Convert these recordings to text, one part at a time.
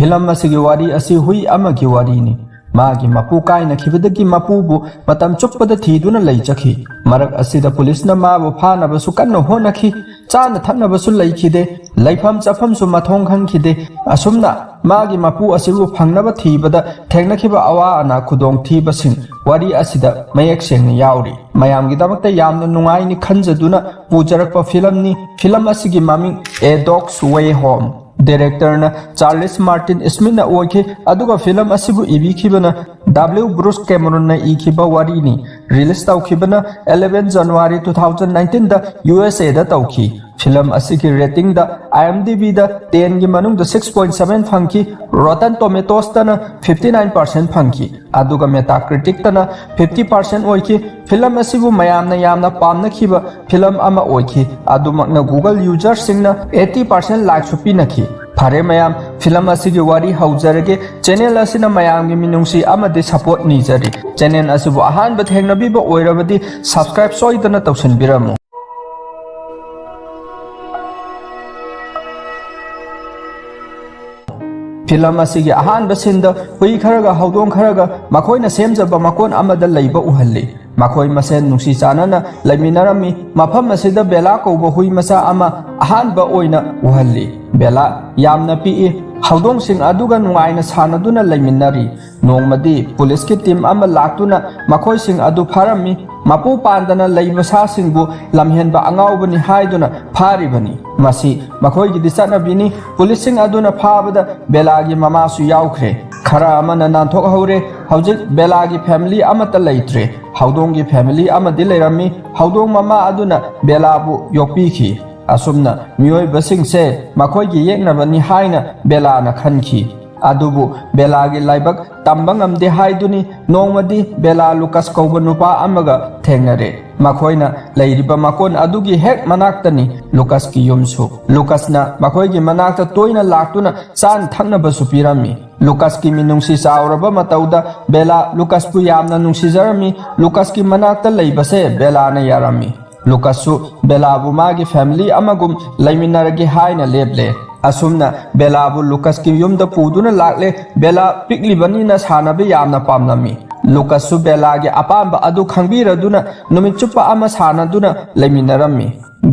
film असिगी वारी असि हुई अमगी वारीनी मागी मपू कायनखिबदगी मपूबु मतम चुप्पद थीदुना लैचखि मरक असिदा पुलिसना माबु फानबसु कन्न होनखि चान थनबसु लैखिदे लैफम चफमसु मथोंग खंखिदे असुमना मागी मपू असिबु फंगनब थीबदा थेंगनखिबा अवा अना खुदोंग थीबसिंग वारी असिदा मयेक सेंगना याउरी मयामगिदमक्ता यामना नुंगाइनि खंजदुना पुजरकपा फिल्म असिगी ममिंग a dog's way home director ना चार्ल्स मार्टिन स्मिथ ना ओके अदुगा फिल्म असिबु इबिखिबना W ब्रूस कैमरन ना इखिबा वारीनी रिलीज तौखिबना 11 जनवरी 2019 दा USA दा तौखि फिल्म असिगी रेटिंग दा IMDb दा 10 गी मनुंग दा 6.7 फंकी रोटन टोमेटोस दा ना 59% फंकी अदुगा मेटाक्रिटिक दा ना 50% ओइखि फिल्म असिबु मयामना यामना पामनखिबा फिल्म अमा ओइखि अदुमकना गूगल यूजर सिंगना 80% लाइक सुपिनखि फारे मयाम फिल्म असिगी वारी हौजरगे चैनल असिना मयाम गी मिनुंगसी अमदे support निजरी channel असिबु Ahaan बथेंगनबीबा ओइरबदी subscribe सोइदना तौसनबिरमु film असिगी Ahaan बसिंद हुई खरगा हौदों खरगा मखोइना सेमजबा मकोन अमदा लैबा उहल्ली मखोइ मसेन नुसी चानना लैमिनारमी मफम असिदा बेला कौबा हुई मसा अमा अहानबा ओइना उहल्ली बेला यामना पिइ हौदोंसिंग अदुगा नुंगाइना सानदुना लैमिनारी नोंगमदी पुलिस की टीम अमा लाक्तुना मखोइसिंग अदु फारमी मपु पांदना लैबसासिंगबु लमहेनबा अंगाउबनी हाइदुना फारिबनी मसी मखोइगिदि चनबिनी पुलिसिंग अदुना फाबदा बेलागी ममासु याउख्रे खरा अमना नांथोक हौरे हौजिक बेलागी फैमिली अमता लैत्रे हौदोंगी फैमिली अमदि लैरमी हौदों ममा अदुना बेलाबु योक्पिखि असुमना मियोइबसिंगसे मखोइगी येकनबनी हाइना बेलाना खनखि अदुबु बेलागी लाइबक तंबंगमदे हाइदुनी नोंगमदी बेला लुकास कौबा नुपा अमगा थेंगनरे मखोइना लैरिबा मकोन अदुगी हेक मनाक्तनी लुकास की युमसु लुकासना मखोइगी मनाक्ता तोइना लाक्तुना चान थंगनबसु पिरमी लुकास की मिनुंगसी चाउरबा मतौदा बेला लुकास पु यामना नुंगसिजरमी लुकास की मनाक्ता लैबसे बेलाना यारमी लुकासु बेलाबु मागी फैमिली अमगुम लैमिनारगे हाइना लेबले असुमना बेलाबु लुकास की युमदा पुदुना लाक्ले बेला पिकलिबनीना सानबे यामना पामनमी लुकासु बेलागे अपाम्बा अदु खंगबिरदुना नुमित चुप्पा अमा सानदुना लैमिनारमी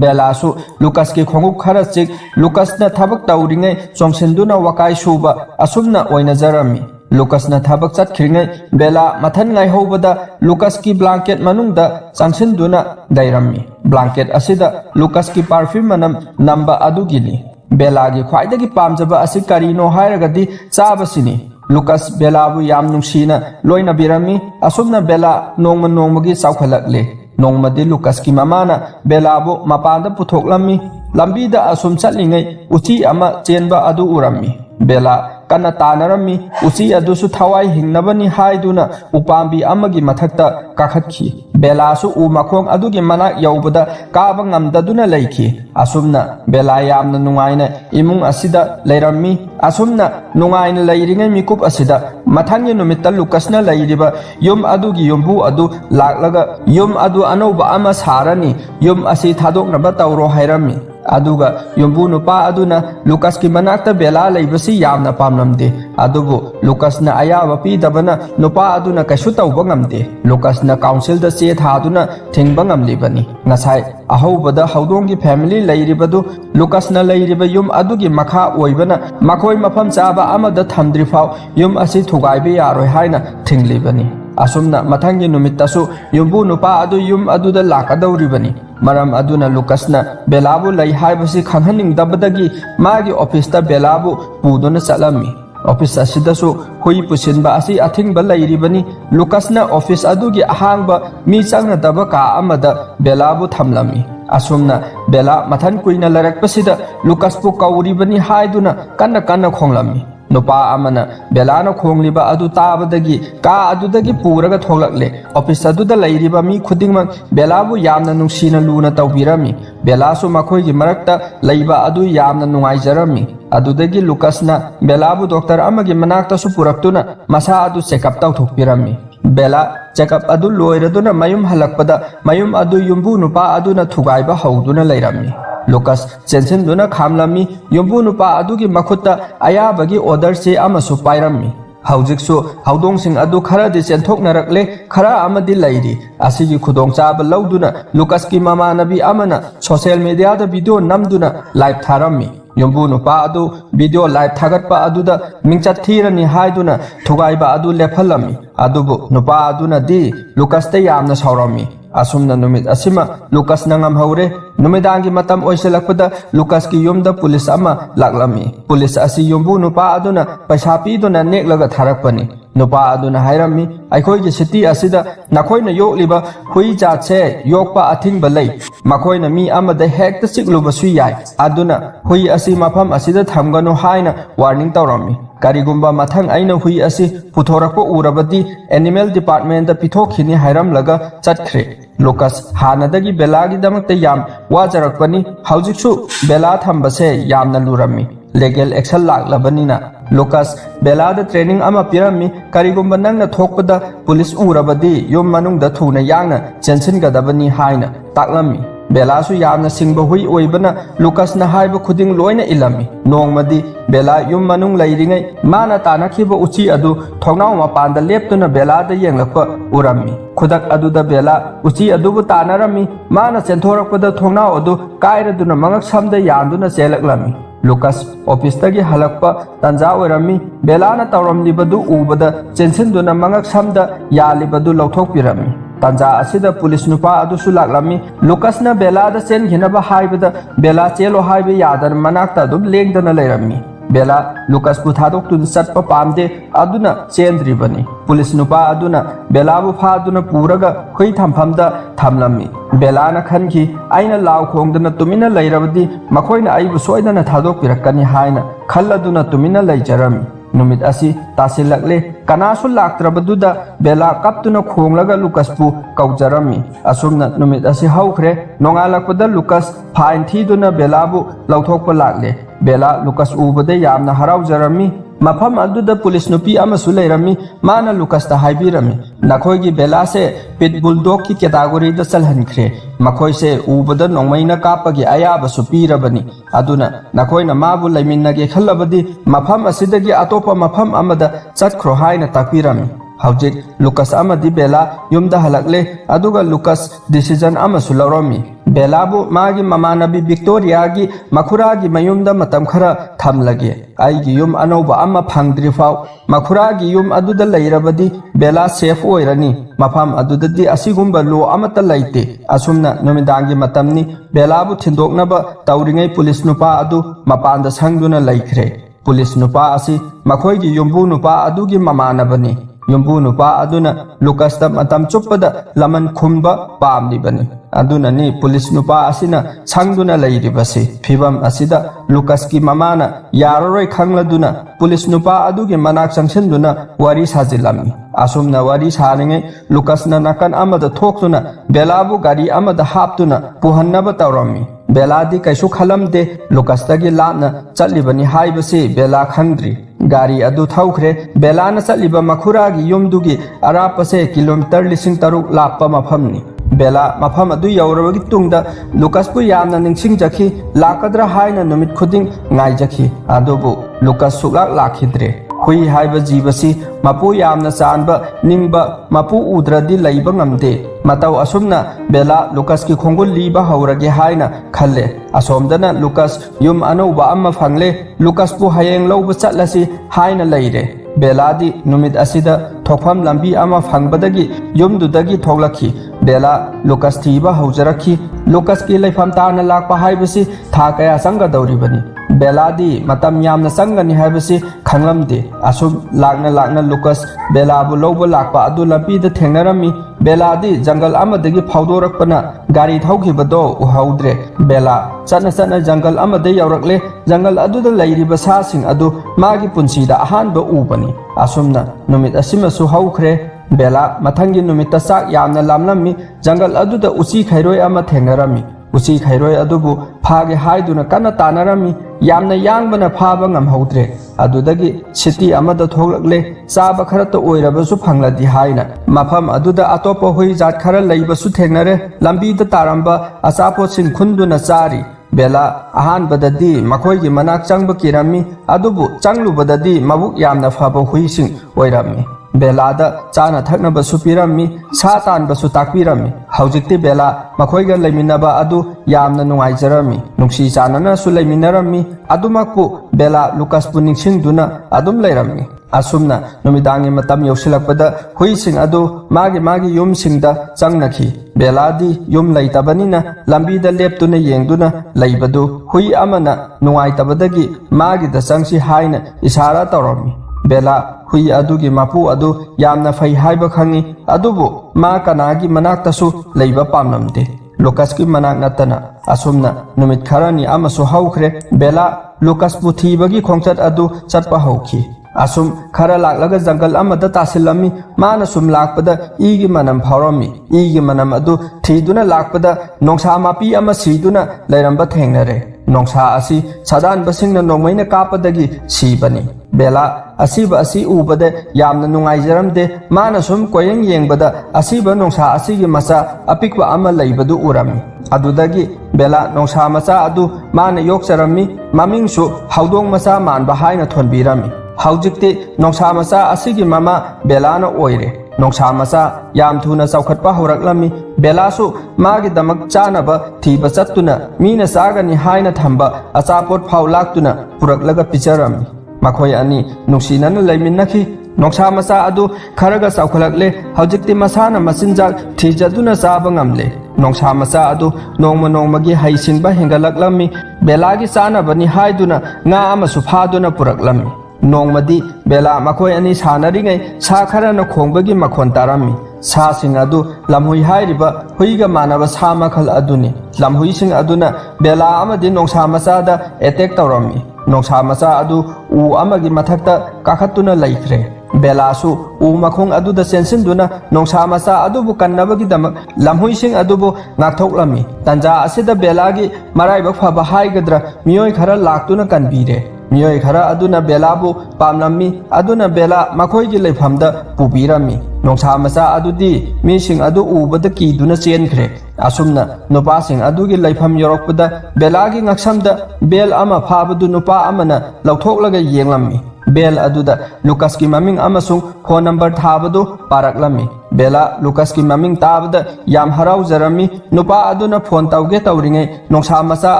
बेलासु लुकास की खोंगुप खरा चिक लुकासना थबक तौरिङै चोंसिन्दुना वकाई सुबा असुमना ओइनजरमी लुकासना थबक चटखिङै बेला मथन ngaihobada लुकास की ब्लैंकेट मनुंगदा चांसिन्दुना दैरमी ब्लैंकेट असिदा लुकास की परफ्यूम मनम नंबा अदुगिनी बेलागी ख्वाइदगी पामजबा असि करिनो हायरगदी चाबसिनी लुकास बेलाबु याम नुंगसीना लोइना बिरमी असुमना बेला नोंगमा नोंगमगी चाउखलकले नोंगमदी लुकास की ममाना बेलाबु मपानदा पुथोकलमी लंबीदा असुम चटलिङै उची अमा चेनबा अदु उरमी बेला कन्ना तानरमी उची अदुसु थवाई हिंगनबनी हाइदुना उपांबी अमगी मथक्ता काखतखि बेलासु उ मखोंग अदुगी मना यौबदा काबा ngamdaduna लैखि असुमना बेला यामना नुंगाइना इमुंग असिदा लैरमी असुमना नुंगाइना लैरिङै मिकुप असिदा मथांगि नुमित्ता लुकासना लैरिबा युम अदुगी युमबु अदु लाक्लगा युम अदु अनौबा अमा सारनी युम असि थादोकनबा तौरो हाइरमी अदुगा युमबु नुपा अदुना लुकास की मनाक्ता बेला लैबसि यामना पामनमदे अदुबु लुकासना अयाबा पीदबना नुपा अदुना कैसु तौबा ngamde लुकासना काउंसिल दा चे थादुना थिंगबा ngamलिबनी ngasai ahobada हौदोंगी फैमिली लैरिबदु लुकासना लैरिबा युम अदुगी मखा ओइबना मखोइ मफम चाबा अमदा थमद्रिफाव युम असि थुगाइबे यारोय हाइना थिंगलिबनी असुमना मथंगी नुमित्तासु युमबु नुपा अदु युम अदुदा लाकदौरिबनी मरम अदुना लुकासना बेलाबु लै हाइबसि खंहनिंगदबदगी मागी ऑफिसता बेलाबु पुदुना चलमी ऑफिस असिदसु हुई पुसिनबा असि अथिंगबा लैरिबनी लुकासना ऑफिस अदुगी अहांगबा मी चंगनदबा का अमदा बेलाबु थमलमी असुमना बेला मथन कुइना लरकपसिदा लुकासपु कौरिबनी हाइदुना कन्ना कन्ना खोंगलमी नुपा अमना बेलाना खोंगलिबा अदु ताबदगी का अदुदगी पुरगा थोलकले ऑफिस अदुदा लैरिबा मी खुदिंगमक बेलाबु यामना नुंगसिना लुना तौबिरमी बेलासु मखोइगी मरक्ता लैबा अदु यामना नुंगाइजरमी अदुदगी लुकासना बेलाबु डॉक्टर अमगी मनाक्तासु पुरक्तुना मसा अदु चेकअप तौथोकपिरमी बेला चेकअप अदु लोइरदुना मयुम हलकपदा मयुम अदु युमबु नुपा अदुना थुगाइबा हौदुना लैरमी लुकस चेंसिनदुना खामलमी युम्बु नुपा अदुगी मखुत्ता अयाबगी ऑर्डर से अमसु पाइरम्मी हौजिकसु हौदोंसिंग अदु खरादि चेंथोकनरकले खरा अमदि लैरि असिगी खुदोंचाब लौदुना लुकस की ममानबी अमना सोशल मीडिया दा वीडियो नमदुना लाइव थारम्मी युम्बु नुपा अदु वीडियो लाइव थागतपा अदुदा मिंगचत थीरनी हाइदुना थुगाइबा अदु लेफलम्मी अदुबु नुपा अदुना दी लुकसते यामना सौरम्मी असुमना नुमित असिमा लुकस नंगम हौरे नुमिदांगी मतम ओइसलकपदा लुकस की युमदा पुलिस अमा लाक्लमी पुलिस असि युम्बु नुपा अदुना पैसा पीदुना नेक्लगा थारकपनी नुपा अदुना हाइरम्मी अखोइगी सिटी असिदा नखोइना योक्लिबा हुई जातसे योक्पा अथिंगबा लै मखोइना मी अमदा हेक्ता चिक्लुबसु याय अदुना हुई असि मफम असिदा थमगनु हाइना वार्निंग तौरम्मी करिगुम्बा मथंग आइना हुई असि पुथोरकपा उरबदी एनिमल डिपार्टमेंट दा पिथोखिनी हाइरमलगा चटख्रे लुकस हानदगी बेलागी दमकते याम वाजरकपनी हौजिकसु बेला थंबसे यामना लुरम्मी लेगल एक्शन लाक्लबनिना लुकस बेलाद ट्रेनिंग अमा पिरम्मी करिगुम्बा नंगना थोकपदा पुलिस उरबदी युम मनुंगदा थुना यांगना चेंसिनगदबनी हाइना ताक्लम्मी बेलासु यामना सिंगबा हुई ओइबना लुकसना हाइबा खुदिंग लोइना इलम्मी नोंगमदी बेला युम मनुंग लैरिङै माना तानाखिबा उची अदु थोंनाव मपानदा लेप्तुना बेलादा येंगलकपा उरम्मी खुदक अदुदा बेला उची अदुबु तानारम्मी माना चेंथोरकपदा थोंनाव अदु काइरदुना मंगक समदा यान्दुना चेलकलम्मी लुकस ऑफिसतगी हलकपा तंजा ओइरम्मी बेलाना तौरमलिबदु उबदा चेंसिनदुना मंगक समदा यालिबदु लौथोकपिरम्मी तंजा असिदा पुलिस नुपा अदुसु लाक्लम्मी लुकसना बेलादा चेनघिनबा हाइबदा बेला चेलो हाइबे यादर मनाक्ता अदुम लेंगदना लैरम्मी बेला लुकस पुथादोक्तुन चटपा पामदे अदुना चेंद्रिबनी पुलिस नुपा अदुना बेलाबु फादुना पुरगा हुई थमफमदा थमलम्मी बेलाना खनखि आइना लाव खोंगदना तुमिना लैरबदी मखोइना आइबु सोइदना थादोकपिरकनी हाइना खल्लदुना तुमिना लैजरम्मी नुमित असी तासिलकले कनासु लाक्त्रबदुदा बेला कप्तुना खोंगलगा लुकसपु कौजरम्मी असुमना नुमित असी हौख्रे नोंगालकपदा लुकस फाइन थीदुना बेलाबु लौथोकपा लाक्ले बेला लुकस उबदे यामना हराउजरम्मी मफम अदुदा पुलिस नुपी अमसु लैरम्मी माना लुकसता हाइबिरम्मी नखोइगी बेलासे पिट बुलडॉग की कैटेगरी दा चलहनख्रे मखोइसे उबदा नोंमैना कापगी अयाबसु पीरबनी अदुना नखोइना माबु लैमिन्नगे खल्लबदी मफम असिदगी अतोपा मफम अमदा चटख्रो हाइना ताकपिरम्मी हौजिक लुकस अमदी बेला युमदा हलकले अदुगा लुकस डिसीजन अमसु लौरम्मी बेलाबु मागी ममानबी विक्टोरियागी मखुरागी मयुमदा मतम खरा थमलगे आइगी युम अनौबा अमा फंगद्रिफाव मखुरागी युम अदुदा लैरबदी बेला सेफ ओइरनी मफम अदुददी असिगुम्बा लो अमता लैते असुमना नुमिदांगी मतमनी बेलाबु थिंदोकनबा तौरिङै पुलिस नुपा अदु मपानदा संगदुना लैख्रे पुलिस नुपा असि मखोइगी युम्बु नुपा अदुगी ममानबनी युम्बु नुपा अदुना लुकसता मतम चुप्पदा लमन खुम्बा पामलिबनी अदुननी पुलिस नुपा असिना संगदुना लैरिबसी फिबम असिदा लुकस की ममाना यारोय खंगलदुना पुलिस नुपा अदुगी मनाक संगसिनदुना वारी साजिलम्मी असुमना वारी सारिङै लुकसना नकन अमदा थोक्तुना बेलाबु गाड़ी अमदा हापतुना पुहन्नबा तौरम्मी बेलादी कैसु खलमदे लुकसतगी लापना चलिबनी हाइबसी बेला खंद्री गाड़ी अदु थौख्रे बेलाना चलिबा मखुरागी युमदुगी अरापसे किलोमीटर 3,000 लापा मफमनी बेला मफम अदु यौरबगी तुंगदा लुकसपु यामना निंगसिंगजखि लाकद्रा हाइना नुमित खुदिंग ngaijaki अदुबु लुकस सुलाक लाखिद्रे हुई हाइबा जीवसी मपु यामना चानबा निंगबा मपु उद्रदी लैबा ngamde मतौ असुमना बेला लुकस की खोंगुल लीबा हौरगे हाइना खल्ले असोमदना लुकस युम अनौबा अम्मा फंगले लुकसपु हयेंग लौबा चटलसी हाइना लैरे बेलादी नुमित असिदा थोफम लंबी अमा फंगबदगी युमदुदगी थोगलखी बेला लुकस थीबा हौजरखी लुकस की लैफम ताना लाकपा हाइबसी था कया संगदौरिबनी बेलादी मतम यामना संगनी हाइबसी खंगलमदे असुम लाकना लुकस बेलाबु लौबा लाकपा अदु लंबीदा थेंगनरमी बेलादी जंगल अमदगी फाउदोरकपना गाड़ी थौखिबदो उहौद्रे बेला चना जंगल अमदे यौरकले जंगल अदुदा लैरिबा सासिंग अदु मागी पुंसीदा अहानबा उबनी असुमना नुमित असिमसु हौख्रे बेला मथंगी नुमित्ता चाक यामना लामलम्मी जंगल अदुदा उची खैरोय अमा थेंगनरमी उची खैरोय अदुबु फागे हाइदुना कन्ना तानरमी यामना यांगबना फाबा ngamhौद्रे अदुदगी सिटी अमदा थोगलकले चाबा खरत ओइरबसु फंगलदि हाइना मफम अदुदा अतोपा हुई जात खरा लैबसु थेंगनरे लंबीदा तारंबा अचापोसिन खुंदुना चारी Bella ahanbadadi makoigi manak changba kirami adubu changlubadadi mabuk yamna faba huising oirami Bella da chana thaknaba su pirami sa tanba su takpirami haujikti Bella makoiga leiminaba adu yamna nungaijarami nungsi chanana su leiminarami adumakpu Bella Lucas pu ningsingduna adum leirami asumna numidangi matam yausilakpada huising adu magi yumsingda changnakhi Bella di yum leitabανina lambida leptuna yengduna leibadu hui amana nungaitabadagi magi da changsi haina isara tawrami Bella hui adugi mapu adu yamna fai haiba khangi adubu ma kanagi manaktasu leiba pamnamde Lucas ki manak natana asumna numit kharani amasu haukhre Bella Lucas pu thibagi khongchat adu chatpa hauki asum khara laklaga jungle amada tasilami mana sum lakpada igi manam phawrami igi manam adu thiduna lakpada nongsa mapi ama siduna leiramba thengnare nongsa asi sadan basingna nongmaina kapadagi sibani Bella asiba asi ubada yamna nungaijaramde mana sum koyeng yengbada asiba nongsa asigi masa apikwa ama leibadu urami adudagi Bella nongsa masa adu mana yokcharami mamingsu haudong masa manba haina thonbirami haujikti nongsa masa asigi mama Bella na oire nongsa masa yam thuna chaukhatpa horaklami Bella su magi damak chanaba thiba chattuna mina sagani haina thamba achapot phau laktuna puraklaga picharami makhoi ani nungsinana leiminakhi nongsa masa adu kharaga chaukhalakle haujikti masana machinjak thijaduna chaba ngamle nongsa masa adu nongmagi haisingba hengalaklami Bella gi chanabani haiduna nga amasu phaduna puraklami nongmadi Bella makhoi ani sanaringai sa kharana khongbagi makhon tarami sa sing adu lamhui hairiba huiga manaba sa makhal aduni lamhui sing aduna Bella amadi nongsa masa da attack tawrami nongsa masa adu u amagi mathakta kakhatuna laikre Bella su u makhong adu da sensinduna nongsa masa adu bu kannabagi damak lamhui sing adu bu ngakhoklami tanja asida Bella gi maraiba phaba haigadra miyoi khara laktuna kanbire miyoi khara aduna Bella bu pamlammi aduna Bella makhoi gi leifamda pubirami nongsa masa adudi mising adu ubada kiduna chenkhre asumna nupa sing adugi leifam yorokpada Bella gi ngaksamda bel ama phabadu nupa amana lauthoklaga yenglammi bel aduda Lucas ki maming amasung phone number thabadu paraklami Bella Lucas ki maming tabada yam harau jarami nupa aduna phone tauge tauringai nongsa masa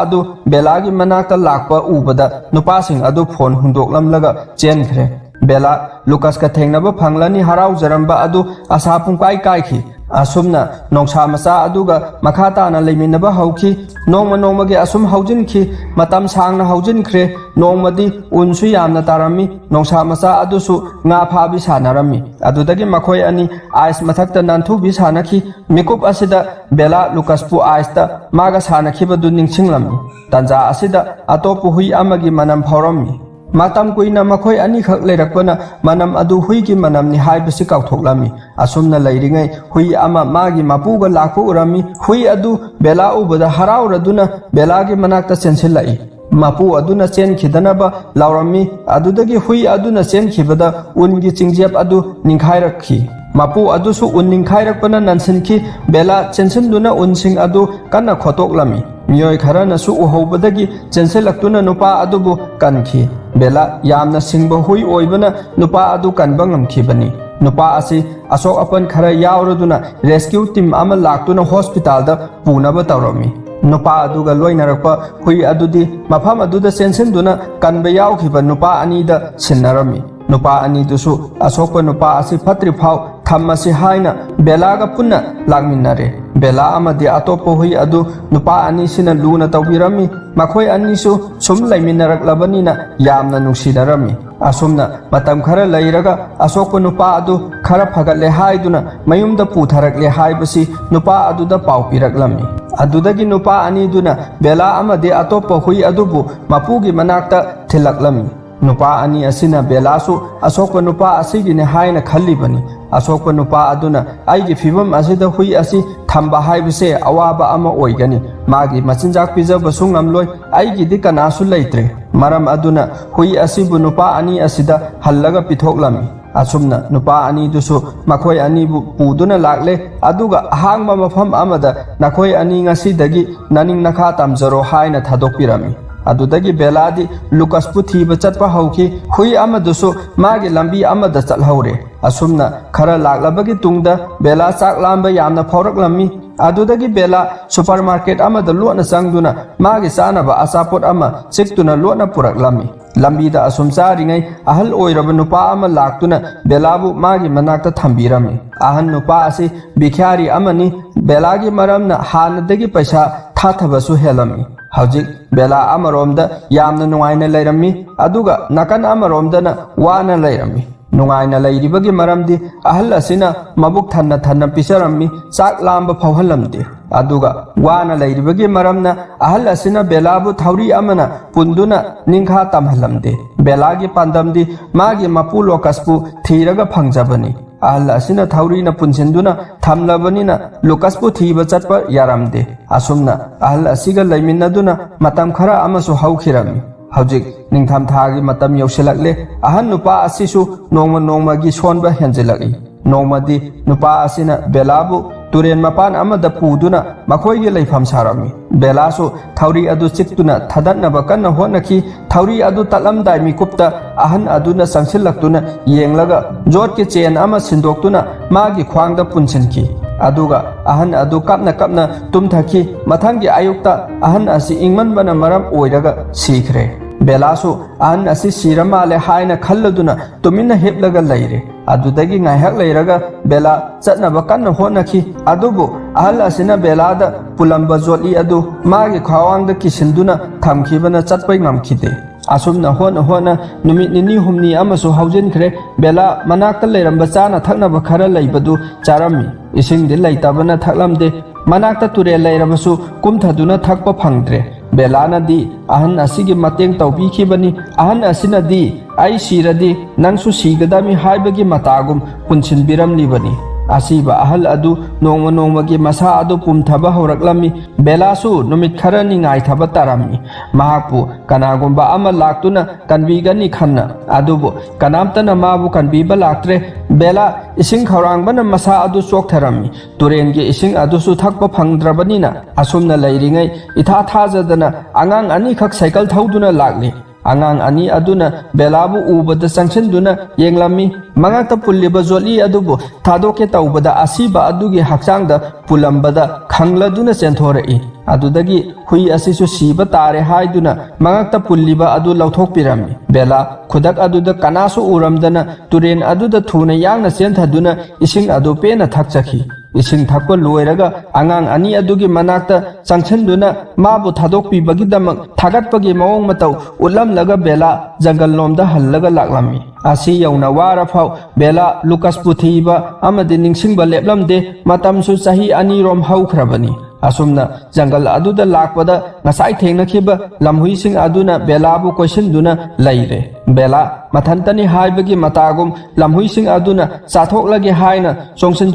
adu Bella gi manakta lakpa ubada nupa sing adu phone hundoklamlaga chenkhre Bella Lucas ka thengnaba phanglani harau jaramba adu asa pungkai kaikhi asumna nongsa masa aduga makhata na leiminaba hauki nongmagi asum haujinki matam sangna haujinkhre nongmadi unsu yamna tarami nongsa masa adusu nga phabi sanarami adudagi makhoi ani ice mathakta nanthu bi sanakhi mikup asida Bella Lucas pu ice ta maga sanakhibadu ningsinglami tanja asida atopu hui amagi manam phawrami matam kuina makhoi ani khak leirakpana manam adu hui ki manam ni haibasi kauthoklami asumna leiringai hui ama magi mapuga lakpu urami hui adu Bella ubada harauraduna Bella gi manakta sensilai mapu aduna chen khidanaba laurami adudagi hui aduna chen khibada ungi chingjep adu ningkhairakhi mapu adusu un ningkhairakpana nansinki Bella chensinduna unsing adu kanna khotoklami miyoi kharana su uhobadagi chensilaktuna nupa adubu kankhi Bella yamna singba hui oibana nupa adu kanba ngamkhibani nupa asi asok apan khara yauraduna rescue team ama laktuna hospital da punaba tawrami nupa aduga loinarakpa hui adudi mafam aduda sensinduna kanba yaukhiba nupa ani da sinnarami nupa ani dusu asokpa nupa asi phatri phau thammasi haina Bella ga punna lakminnare Bella amadi atopo hui adu nupa ani sina luna tawbirami makhoi ani su sum laiminaraklabanina yamna nungsinarami asumna matam khara leiraga asokpa nupa adu khara phagatle haiduna mayumda putharakle haibasi nupa aduda pau piraklami adudagi nupa ani duna Bella amadi atopo hui adubu mapugi manakta thilaklami nupa ani asina Bella su asokpa nupa asigine haina khallibani asokpa nupa aduna aigi fibam asida hui asi thamba haibase awaba ama oigani magi machinjak pijaba sungamloi aigi dikana su leitre maram aduna hui asibu nupa ani asida hallaga pithoklami asumna nupa ani dusu makhoi ani bu puduna lakle aduga hangma mafam amada nakhoi ani ngasidagi naning nakha tamjaro haina thadokpirami adudagi beladi Lucas pu thiba chatpa hauki hui amadusu magi lambi amada chalhaure asumna khara laklabagi tungda bela chak lamba yamna phauraklammi adudagi bela supermarket amada lona changduna magi sanaba asapot ama chiktuna lona puraklami lambi da asum charingai ahal oiraba nupa ama laktuna belabu magi manakta thambirami ahan nupa asi bikhyari amani belagi maramna hanadagi paisa thathabasu helami hajik bela amaromda yamna nungaina leirami aduga nakan amaromdana wana leirami nungaina leiribagi maramdi ahal asina mabuk thanna pisarammi chak lamba phawhalamdi aduga wana leiribagi maramna ahal asina belabu thauri amana punduna ningkha tamhalamdi belagi pandamdi magi mapu lokaspu thiraga phangjabani ahal asina thauri na punsinduna thamlabanina Lucaspu thiba chatpa yaramde asumna ahal asiga leiminaduna matam khara amasu haukhirami hajik ningtham thagi matam yausilakle ahan nupa asisu nongma gi sonba henjilaki nongmadi nupa asina belabu turen mapan amada puduna makhoi gi leifam sarami belasu thauri adu chiktuna thadatnaba kanna honaki thauri adu talamdai mikupta ahan aduna sangsilaktuna yenglaga jot ki chen ama sindoktuna magi khwangda punsinki aduga ahan adu kapna tumthaki mathangi ayukta ahan asi ingmanbana maram oiraga sikhre belasu ahan asi siramale haina khalladuna tumina heplaga leire adudagi ngaihak leiraga bela chatnaba kanna honaki adubu ahal asina belada pulamba joli adu magi khawangda kisinduna thamkhibana chatpai ngamkhide asumna hona numit nini humni amasu haujinkhre bela manakta leiramba chana thaknaba khara leibadu charami isingdi leitabana thaklamde manakta ture leirabasu kumthaduna thakpa phangdre belana di ahan asigi mateng tawbikhibani ahan asina di ai siradi nangsu sigadami haibagi matagum punsinbiramlibani asiba ahal adu nongma gi masa adu pumthaba horaklami belasu numit kharani ngai thaba tarami mahapu kanagumba ama laktuna kanbigani khanna adubu kanamtana mabu kanbiba laktre bela ising khawrangbana masa adu choktharami turengi ising adu su thakpa phangdrabanina asumna leiringai itha thajadana angang ani khak cycle thauduna lakli angang ani aduna belabu ubada sangsinduna yenglami mangakta pulliba joli adubu thadoke taubada asiba adugi hakchangda pulambada khangladuna chenthorei adudagi hui asisu siba tare haiduna mangakta pulliba adu lauthokpirami bela khudak aduda kanasu uramdana turen aduda thuna yangna chenthaduna ising adu pena thakchakhi ising thakpa loiraga angang ani adugi manakta changchenduna mabu thadokpibagidamak thagatpagi mawong matau ulamlaga bela jangal lomda hallaga laklami asi yauna wara phau bela Lucas puthiba amadi ningsingba leplamde matamsu sahi ani rom haukhrabani asumna jangal aduda lakpada ngasai thengnakiba lamhuising aduna belabu koisinduna leire bela mathantani haibagi matagum lamhuising aduna chathoklagi haina chongsin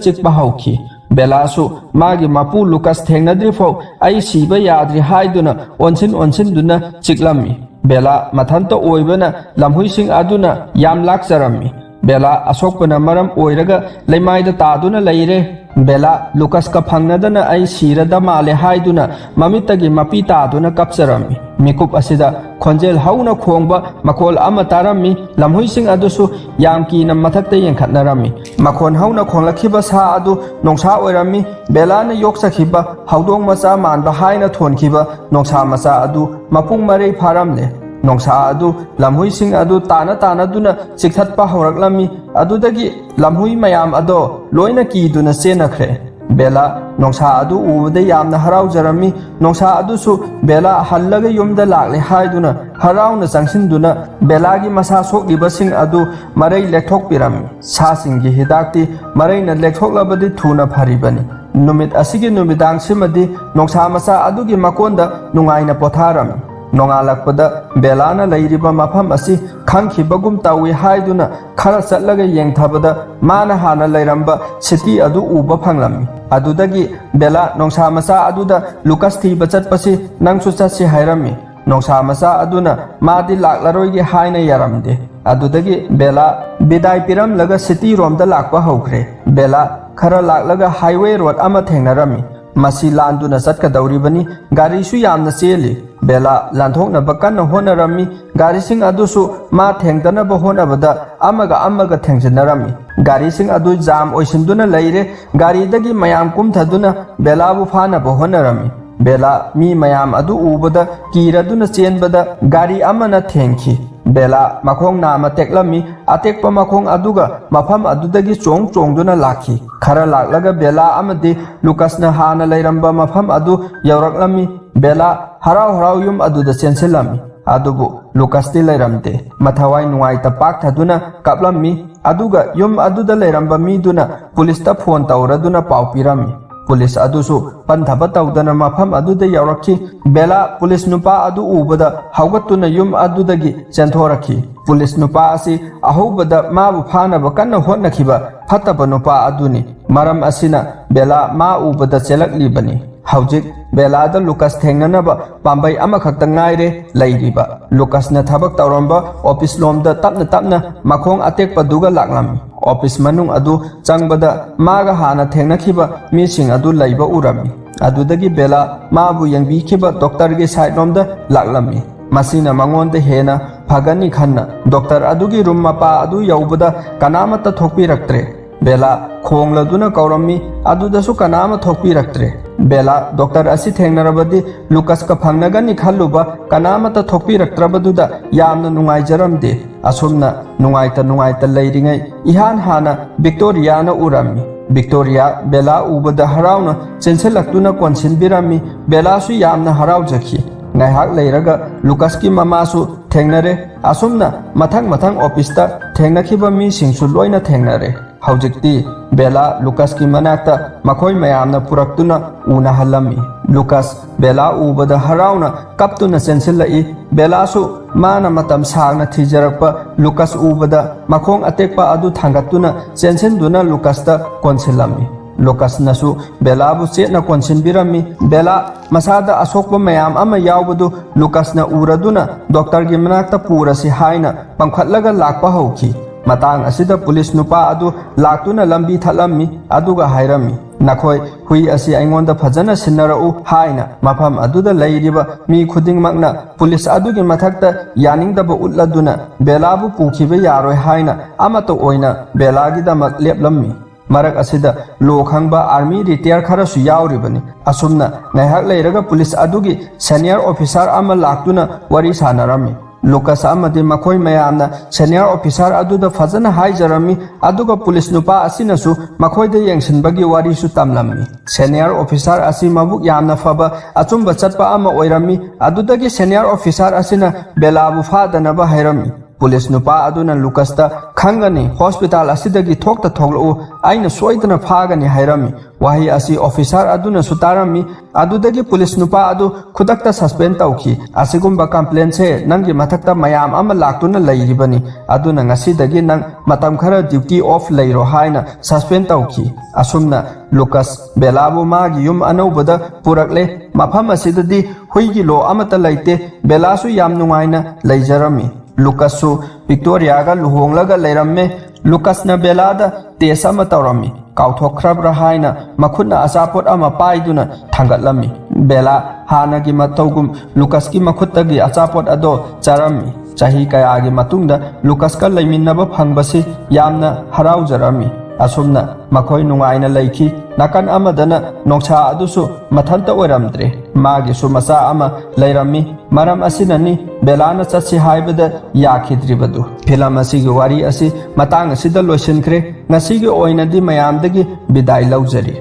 chikpa hauki belasu magi mapu Lucas thengnadri phau ai siba yadri haiduna onsin duna chiklami bela mathanta oibana lamhuising aduna yam lakjarami bela asokpana maram oiraga leimaida taduna leire bela Lucas ka phangnadana ai sirada male haiduna mamitagi mapi taduna kapsarami mikup asida khonjel hauna khongba makhol ama tarami lamhuising adusu yamki na mathakta yengkhatnarami makhon hauna khonglakhiba sa adu nongsa oirami belana yoksakhiba haudong macha manba haina thonkhiba nongsa macha adu mapung marei pharamle nongsa adu lamhuising adu tana duna chikhatpa horaklami adudagi lamhui mayam ado loina ki duna senakhre bela nongsa adu ubade yamna haraujarami nongsa adu su bela hallaga yumda lakle haiduna harauna sangsinduna belagi masa soklibasing adu marai lekhokpirami sasingi hidakti maraina lekhoklabadi thuna pharibani numit asigi numidang simadi nongsa masa adugi makonda nungaina potharami nongalakpada belana leiriba mafam asi khangkhibagum tawi haiduna khara chatlaga yengthabada mana hana leiramba city adu uba phanglami adudagi bela nongsa masa aduda Lucas thiba chatpasi nangsu chatsi hairami Nausa मचा अदुना मादी लाक्लरोइगे हाइना यारमदे अदुदगी बेला बिदाई पिरमलगा city रोमदा Lhakpa हौख्रे बेला खरा लाक्लगा highway road अमा थेंगनरमी मसी लांदुना चटकदौरिबनी गारीसु यामना चेली बेला लांथोकनबा कन्ना होनरमी गारीसिंग अदुसु मा थेंगदनबा होनबदा अमगा थेंजनरमी गारीसिंग अदु जाम ओइसिंदुना लैरे गारीदगी मयाम कुमथदुना बेलाबु फानबा होनरमी बेला मी मयाम अदु उबदा कीरदुना चेनबदा गारी अमना थेंखी बेला मखोंग नाम टेक्लमी अतेक्प मखोंग अदुगा मफम अदुदगी चोंगदुना लाखी खरा लाक्लगा बेला अमदी लुकासना हाना लैरंबा मफम अदु यौरक्लमी बेला हराव हराव युम अदुदा चेंसिलमी अदुबु लुकासती लैरमते मथवाई नुवाइता पाकथदुना कपलमी अदुगा युम अदुदा लैरंबा मीदुना पुलिसता फोन तौरदुना पाउ पिरमी पुलिस अदुसु पंथब तौदना मफम अदुदा यौरखी बेला पुलिस नुपा अदु उबदा हौगतुना युम अदुदगी चेंथोरखी पुलिस नुपा असि अहौबदा माबु फानब कन्न होनखिबा फतब नुपा अदुनी मरम असिना बेला मा उबदा चेलकलिबनी हौजिक बेलादा लुकास थेंगनब पांबै अमखक्ता ngaire लैरिबा लुकासना थबक तौरंबा ऑफिस लोमदा तपना मखोंग अतेक्पा दुगा लाक्लमी ऑफिस मनुंग अदु चंगबदा मागा हाना थेंगनखिबा मीसिंग अदु लैबा उरमी अदुदगी बेला माबु यंगबीखिबा डॉक्टर गे साइड लोमदा लाक्लमी मसीना मंगोंदा हेना फगनी खन्ना डॉक्टर अदुगी रूम मपा अदु यौबदा कनामता थोकपिरक्त्रे बेला खोंगलदुना कौरमी अदुदसु कनाम थोकपिरक्त्रे बेला डॉक्टर असी थेंगनरबदी लुकास का फंगनगनी खल्लुबा कनामता थोकपिरक्त्रबदुदा यामना नुंगाइजरमदे असुमना नुंगाइता लैरिङै इहान हाना विक्टोरियाना उरमी विक्टोरिया बेला उबदा हराउना चेंसलक्तुना कोनसिनबिरमी बेलासु यामना हराउजखी ngaihak leiraga Lucas ki mamasu thengnare asumna mathang office thengnakhiba mi singsu loina thengnare haujikti bela Lucas ki manakta makhoi mayamna puraktuna una halami Lucas bela ubada harauna kaptuna sensilai bela su mana matam sagna thijarakpa Lucas ubada makhong atekpa adu thangatuna sensinduna Lucas ta konsilami Lucas nasu bela bu chetna konsinbirami bela masada asokpa mayam ama yawbadu Lucas na uraduna doctor gi manakta purasi haina pangkhatlaga lakpa hauki matang asida police nupa adu laktuna lambi thalami aduga hairami nakhoi hui asi aingonda phajana sinarau haina mafam aduda leiriba mi khuding makna police adugi mathakta yaningdaba utladuna bela bu pukhibe yaroi haina amato oina bela gi damak leplammi Marak asida lo khangba army retire kharasu yauribani asumna ngaihak leiraga police adugi senior officer ama laktuna wari sanarami Lucas amadi makhoi mayamna senior officer aduda fazana haijarami aduga police nupa asinasu makhoida yengsinbagi wari su tamlammi senior officer asi mabuk yamna faba achumba chatpa ama oirami adudagi senior officer asina belabu fadanaba hairami Police nupa aduna Lucas ta khangani hospital asidagi thokta thoglu aina soidana phagani hairami wahi asi officer aduna sutarami adudagi police nupa adu khudakta suspend tauki asigumba complaint se nangi mathakta mayam ama laktuna leiribani aduna ngasidagi nang matam khara duty off leiro haina suspend tauki asumna Lucas belabu magi yum anobada purakle mafam asidadi huigi lo amata leite belasu yam nungaina leijarami Lucas su Victoria ga luhonglaga leiramme Lucas na belada tesa ma tawrami kauthokhrabra haina makhuna asapot ama paiduna thangatlami bela hana gi matogum Lucas ki makhuttagi asapot ado charami chahi kaya gi matungda Lucas ka leiminaba phangbasi yamna haraujarami asumna makhoi nungaina leikhi nakan amadana noksa adusu mathanta oiramdre magi su masa ama leirami maram asinani belana chatsi haibada yakhidribadu philam asigi wari asi matang asida loisinkhre ngasi gi oinadi mayamdagi bidai laujari